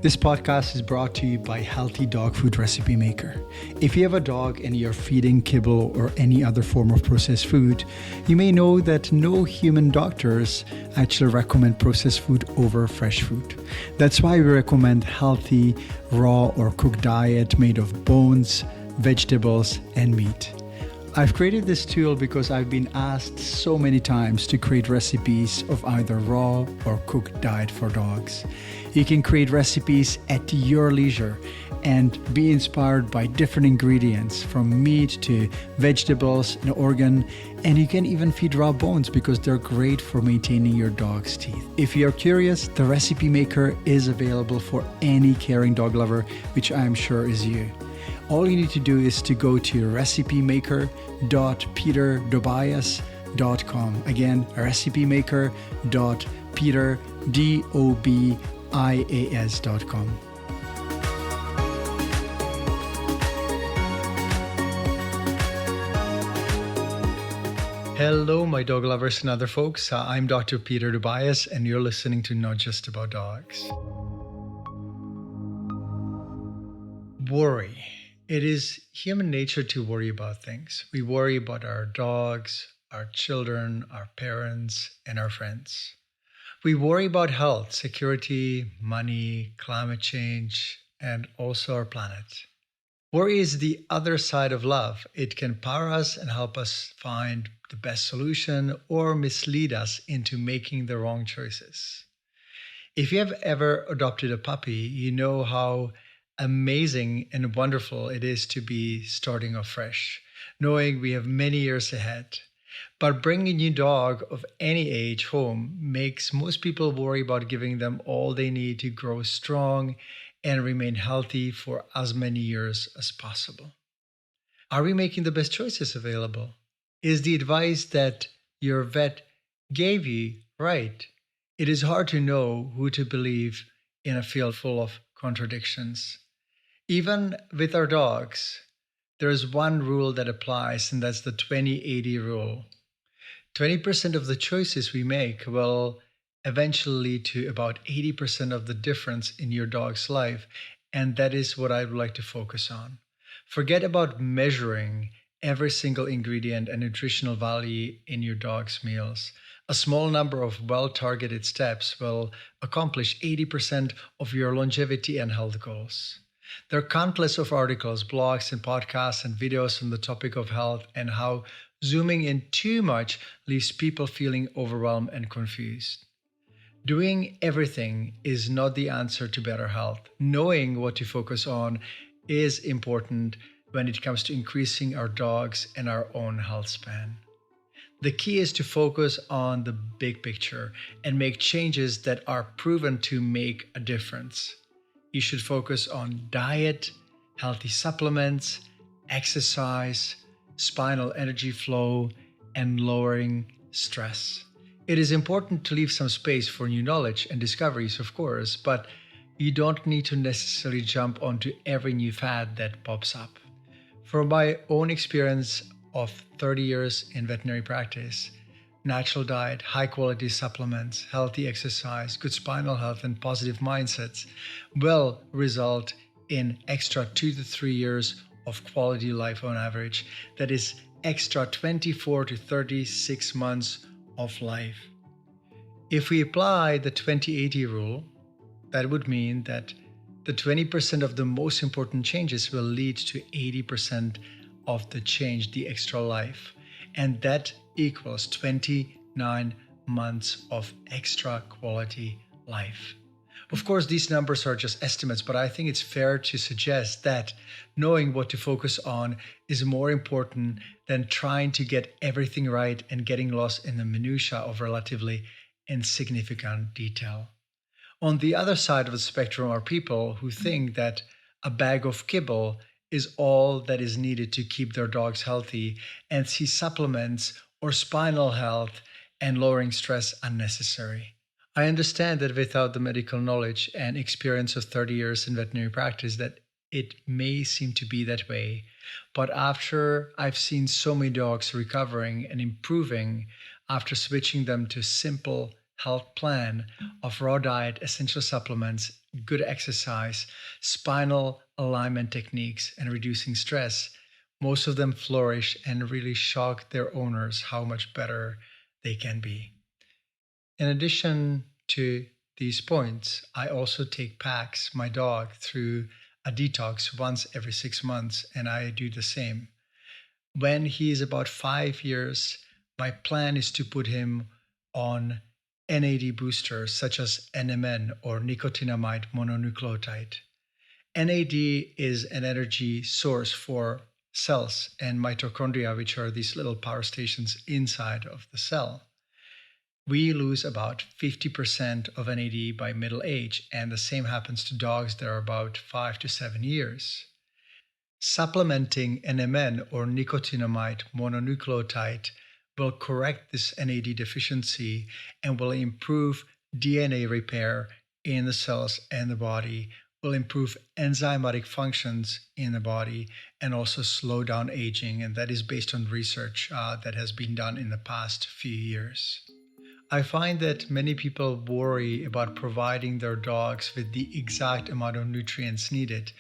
This podcast is brought to you by Healthy Dog Food Recipe Maker. If you have a dog and you're feeding kibble or any other form of processed food, you may know that no human doctors actually recommend processed food over fresh food. That's why we recommend healthy, raw or cooked diet made of bones, vegetables, and meat. I've created this tool because I've been asked so many times to create recipes of either raw or cooked diet for dogs. You can create recipes at your leisure and be inspired by different ingredients from meat to vegetables and organ, and you can even feed raw bones because they're great for maintaining your dog's teeth. If you're curious, the Recipe Maker is available for any caring dog lover, which I am sure is you. All you need to do is to go to recipemaker.peterdobias.com. Again, recipemaker.peterdobias.com. Hello, my dog lovers and other folks. I'm Dr. Peter Dobias, and you're listening to Not Just About Dogs. Worry. It is human nature to worry about things. We worry about our dogs, our children, our parents, and our friends. We worry about health, security, money, climate change, and also our planet. Worry is the other side of love. It can power us and help us find the best solution or mislead us into making the wrong choices. If you have ever adopted a puppy, you know how amazing and wonderful it is to be starting off fresh, knowing we have many years ahead. But bringing a new dog of any age home makes most people worry about giving them all they need to grow strong and remain healthy for as many years as possible. Are we making the best choices available? Is the advice that your vet gave you right? It is hard to know who to believe in a field full of contradictions. Even with our dogs, there is one rule that applies, and that's the 20-80 rule. 20% of the choices we make will eventually lead to about 80% of the difference in your dog's life, and that is what I would like to focus on. Forget about measuring every single ingredient and nutritional value in your dog's meals. A small number of well-targeted steps will accomplish 80% of your longevity and health goals. There are countless of articles, blogs, and podcasts and videos on the topic of health and how zooming in too much leaves people feeling overwhelmed and confused. Doing everything is not the answer to better health. Knowing what to focus on is important when it comes to increasing our dogs and our own health span. The key is to focus on the big picture and make changes that are proven to make a difference. You should focus on diet, healthy supplements, exercise, spinal energy flow, and lowering stress. It is important to leave some space for new knowledge and discoveries, of course, but you don't need to necessarily jump onto every new fad that pops up. From my own experience of 30 years in veterinary practice, natural diet, high-quality supplements, healthy exercise, good spinal health, and positive mindsets will result in extra 2 to 3 years of quality life on average. That is extra 24 to 36 months of life. If we apply the 20-80 rule, that would mean that the 20% of the most important changes will lead to 80% of the change, the extra life. And that equals 29 months of extra quality life. Of course, these numbers are just estimates, but I think it's fair to suggest that knowing what to focus on is more important than trying to get everything right and getting lost in the minutiae of relatively insignificant detail. On the other side of the spectrum are people who think that a bag of kibble is all that is needed to keep their dogs healthy and see supplements or spinal health and lowering stress unnecessary. I understand that without the medical knowledge and experience of 30 years in veterinary practice that it may seem to be that way, but after I've seen so many dogs recovering and improving after switching them to simple health plan of raw diet, essential supplements, good exercise, spinal alignment techniques, and reducing stress, most of them flourish and really shock their owners how much better they can be. In addition to these points, I also take Pax, my dog, through a detox once every 6 months, and I do the same. When he is about 5 years, my plan is to put him on NAD boosters such as NMN or nicotinamide mononucleotide. NAD is an energy source for cells and mitochondria, which are these little power stations inside of the cell. We lose about 50% of NAD by middle age, and the same happens to dogs that are about 5 to 7 years. Supplementing NMN or nicotinamide mononucleotide will correct this NAD deficiency and will improve DNA repair in the cells and the body, will improve enzymatic functions in the body, and also slow down aging. And that is based on research that has been done in the past few years. I find that many people worry about providing their dogs with the exact amount of nutrients needed.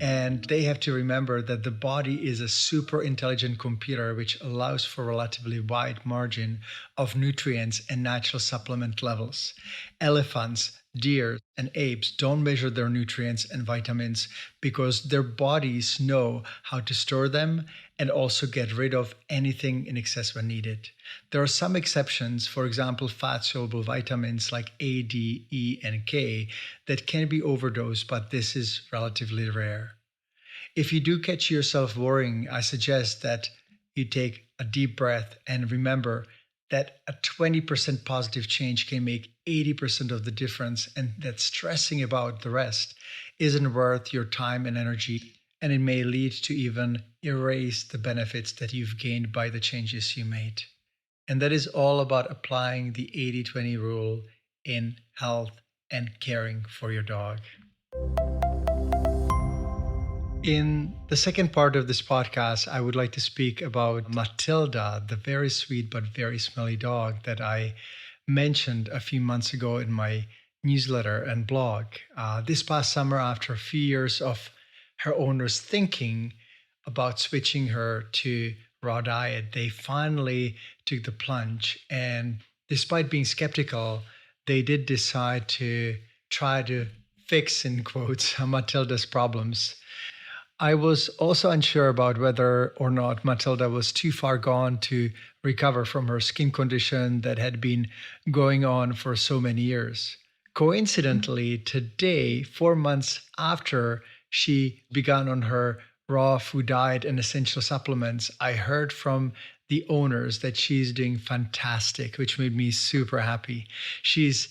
And they have to remember that the body is a super intelligent computer which allows for relatively wide margin of nutrients and natural supplement levels. Elephants, deer, and apes don't measure their nutrients and vitamins because their bodies know how to store them and also get rid of anything in excess when needed. There are some exceptions, for example, fat-soluble vitamins like A, D, E, and K that can be overdosed, but this is relatively rare. If you do catch yourself worrying, I suggest that you take a deep breath and remember that a 20% positive change can make 80% of the difference, and that stressing about the rest isn't worth your time and energy, and it may lead to even erase the benefits that you've gained by the changes you made. And that is all about applying the 80-20 rule in health and caring for your dog. In the second part of this podcast, I would like to speak about Matilda, the very sweet but very smelly dog that I mentioned a few months ago in my newsletter and blog. This past summer, after a few years of her owners thinking about switching her to raw diet, they finally took the plunge. And despite being skeptical, they did decide to try to fix, in quotes, Matilda's problems. I was also unsure about whether or not Matilda was too far gone to recover from her skin condition that had been going on for so many years. Coincidentally, today, 4 months after she began on her raw food diet and essential supplements, I heard from the owners that she's doing fantastic, which made me super happy. She's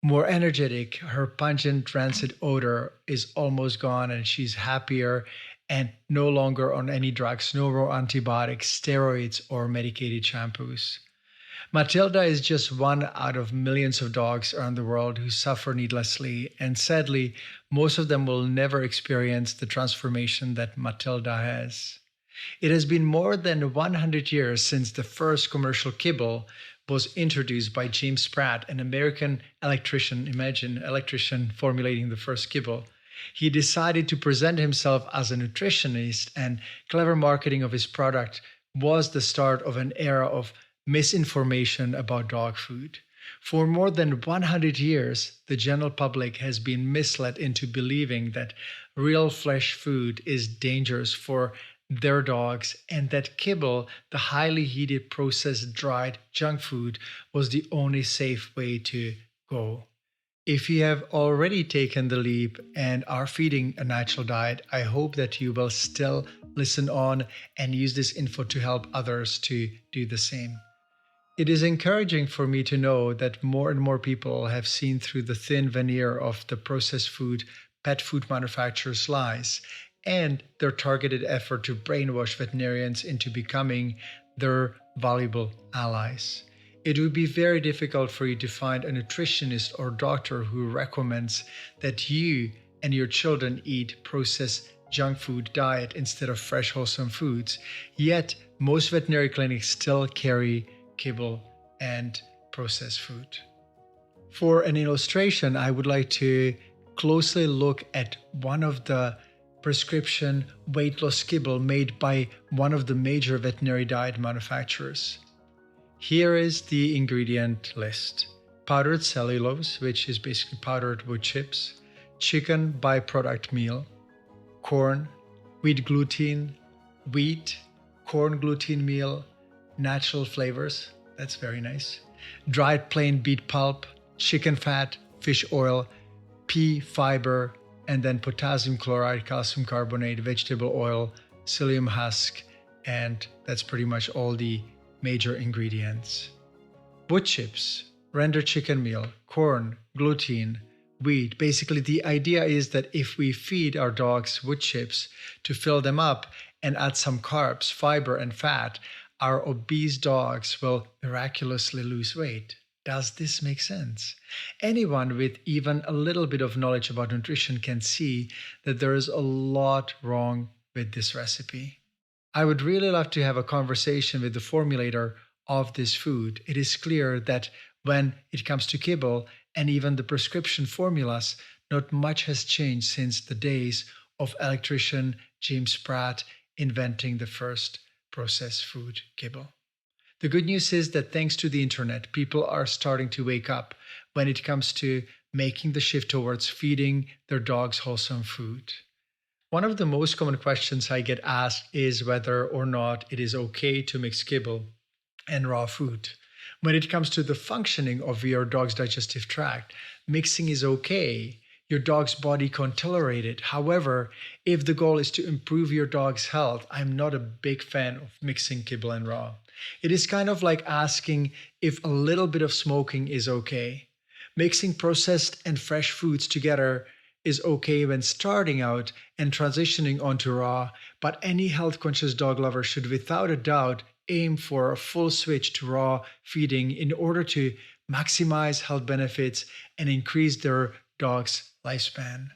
more energetic, her pungent rancid odor is almost gone, and she's happier and no longer on any drugs, no more antibiotics, steroids, or medicated shampoos. Matilda is just one out of millions of dogs around the world who suffer needlessly, and sadly, most of them will never experience the transformation that Matilda has. It has been more than 100 years since the first commercial kibble was introduced by James Pratt, an American electrician. Imagine, electrician formulating the first kibble. He decided to present himself as a nutritionist, and clever marketing of his product was the start of an era of misinformation about dog food. For more than 100 years, the general public has been misled into believing that real flesh food is dangerous for their dogs, and that kibble, the highly heated, processed, dried junk food, was the only safe way to go. If you have already taken the leap and are feeding a natural diet, I hope that you will still listen on and use this info to help others to do the same. It is encouraging for me to know that more and more people have seen through the thin veneer of the processed food, pet food manufacturers' lies, and their targeted effort to brainwash veterinarians into becoming their valuable allies. It would be very difficult for you to find a nutritionist or doctor who recommends that you and your children eat processed junk food diet instead of fresh, wholesome foods. Yet, most veterinary clinics still carry kibble and processed food. For an illustration, I would like to closely look at one of the prescription weight loss kibble made by one of the major veterinary diet manufacturers. Here is the ingredient list: powdered cellulose, which is basically powdered wood chips, chicken byproduct meal, corn, wheat gluten, wheat, corn gluten meal, natural flavors, that's very nice, dried plain beet pulp, chicken fat, fish oil, pea fiber, and then potassium chloride, calcium carbonate, vegetable oil, psyllium husk, and that's pretty much all the major ingredients. Wood chips, rendered chicken meal, corn, gluten, wheat. Basically, the idea is that if we feed our dogs wood chips to fill them up and add some carbs, fiber, and fat, our obese dogs will miraculously lose weight. Does this make sense? Anyone with even a little bit of knowledge about nutrition can see that there is a lot wrong with this recipe. I would really love to have a conversation with the formulator of this food. It is clear that when it comes to kibble and even the prescription formulas, not much has changed since the days of electrician James Pratt inventing the first processed food kibble. The good news is that thanks to the internet, people are starting to wake up when it comes to making the shift towards feeding their dogs wholesome food. One of the most common questions I get asked is whether or not it is okay to mix kibble and raw food. When it comes to the functioning of your dog's digestive tract, mixing is okay. Your dog's body can tolerate it. However, if the goal is to improve your dog's health, I'm not a big fan of mixing kibble and raw. It is kind of like asking if a little bit of smoking is okay. Mixing processed and fresh foods together is okay when starting out and transitioning onto raw, but any health-conscious dog lover should without a doubt aim for a full switch to raw feeding in order to maximize health benefits and increase their dog's lifespan.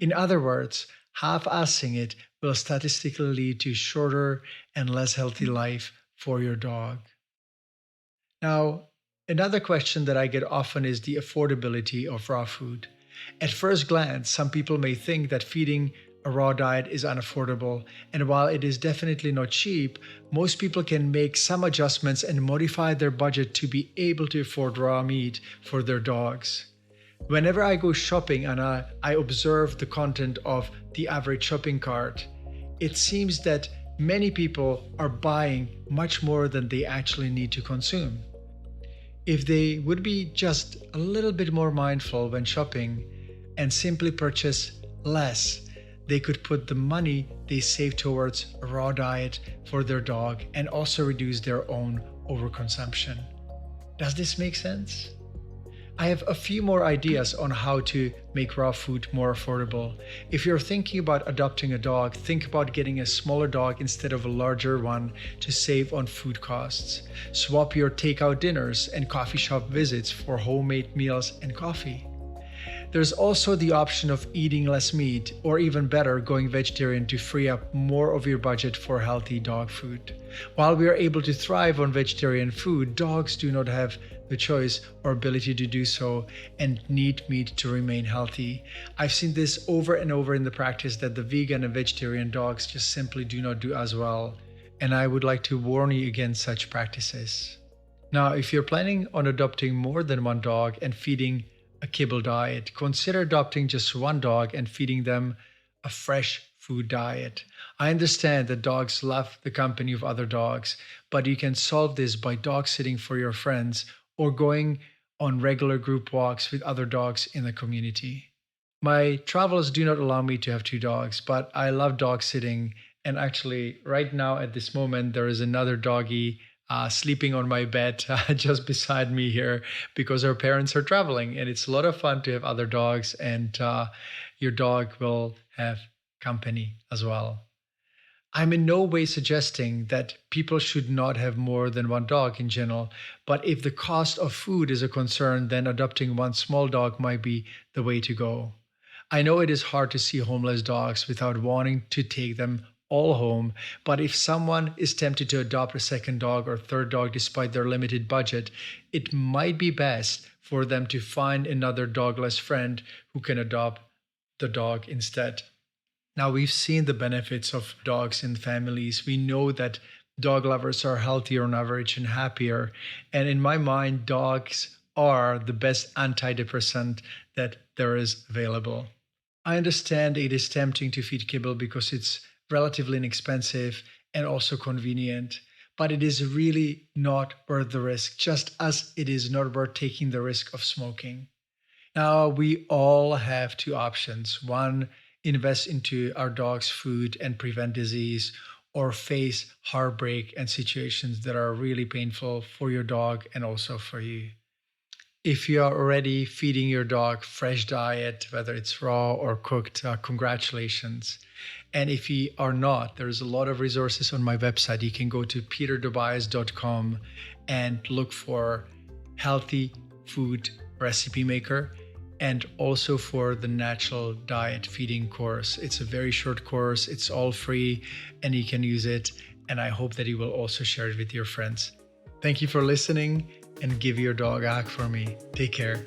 In other words, half-assing it will statistically lead to shorter and less healthy life for your dog. Now, another question that I get often is the affordability of raw food. At first glance, some people may think that feeding a raw diet is unaffordable, and while it is definitely not cheap, most people can make some adjustments and modify their budget to be able to afford raw meat for their dogs. Whenever I go shopping and I observe the content of the average shopping cart, it seems that many people are buying much more than they actually need to consume. If they would be just a little bit more mindful when shopping and simply purchase less, they could put the money they save towards a raw diet for their dog and also reduce their own overconsumption. Does this make sense? I have a few more ideas on how to make raw food more affordable. If you're thinking about adopting a dog, think about getting a smaller dog instead of a larger one to save on food costs. Swap your takeout dinners and coffee shop visits for homemade meals and coffee. There's also the option of eating less meat, or even better, going vegetarian to free up more of your budget for healthy dog food. While we are able to thrive on vegetarian food, dogs do not have the choice or ability to do so and need meat to remain healthy. I've seen this over and over in the practice that the vegan and vegetarian dogs just simply do not do as well, and I would like to warn you against such practices. Now, if you're planning on adopting more than one dog and feeding a kibble diet, consider adopting just one dog and feeding them a fresh food diet. I understand that dogs love the company of other dogs, but you can solve this by dog sitting for your friends or going on regular group walks with other dogs in the community. My travels do not allow me to have two dogs, but I love dog sitting. And actually, right now at this moment, there is another doggy sleeping on my bed just beside me here because her parents are traveling, and it's a lot of fun to have other dogs, and your dog will have company as well. I'm in no way suggesting that people should not have more than one dog in general, but if the cost of food is a concern, then adopting one small dog might be the way to go. I know it is hard to see homeless dogs without wanting to take them all home, but if someone is tempted to adopt a second dog or third dog despite their limited budget, it might be best for them to find another dogless friend who can adopt the dog instead. Now, we've seen the benefits of dogs in families. We know that dog lovers are healthier on average and happier. And in my mind, dogs are the best antidepressant that there is available. I understand it is tempting to feed kibble because it's relatively inexpensive and also convenient, but it is really not worth the risk, just as it is not worth taking the risk of smoking. Now, we all have two options. One, invest into our dog's food and prevent disease, or face heartbreak and situations that are really painful for your dog and also for you. If you are already feeding your dog fresh diet, whether it's raw or cooked, congratulations. And if you are not, there's a lot of resources on my website. You can go to peterdobias.com and look for healthy food recipe maker, and also for the natural diet feeding course. It's a very short course. It's all free and you can use it. And I hope that you will also share it with your friends. Thank you for listening, and give your dog a hug for me. Take care.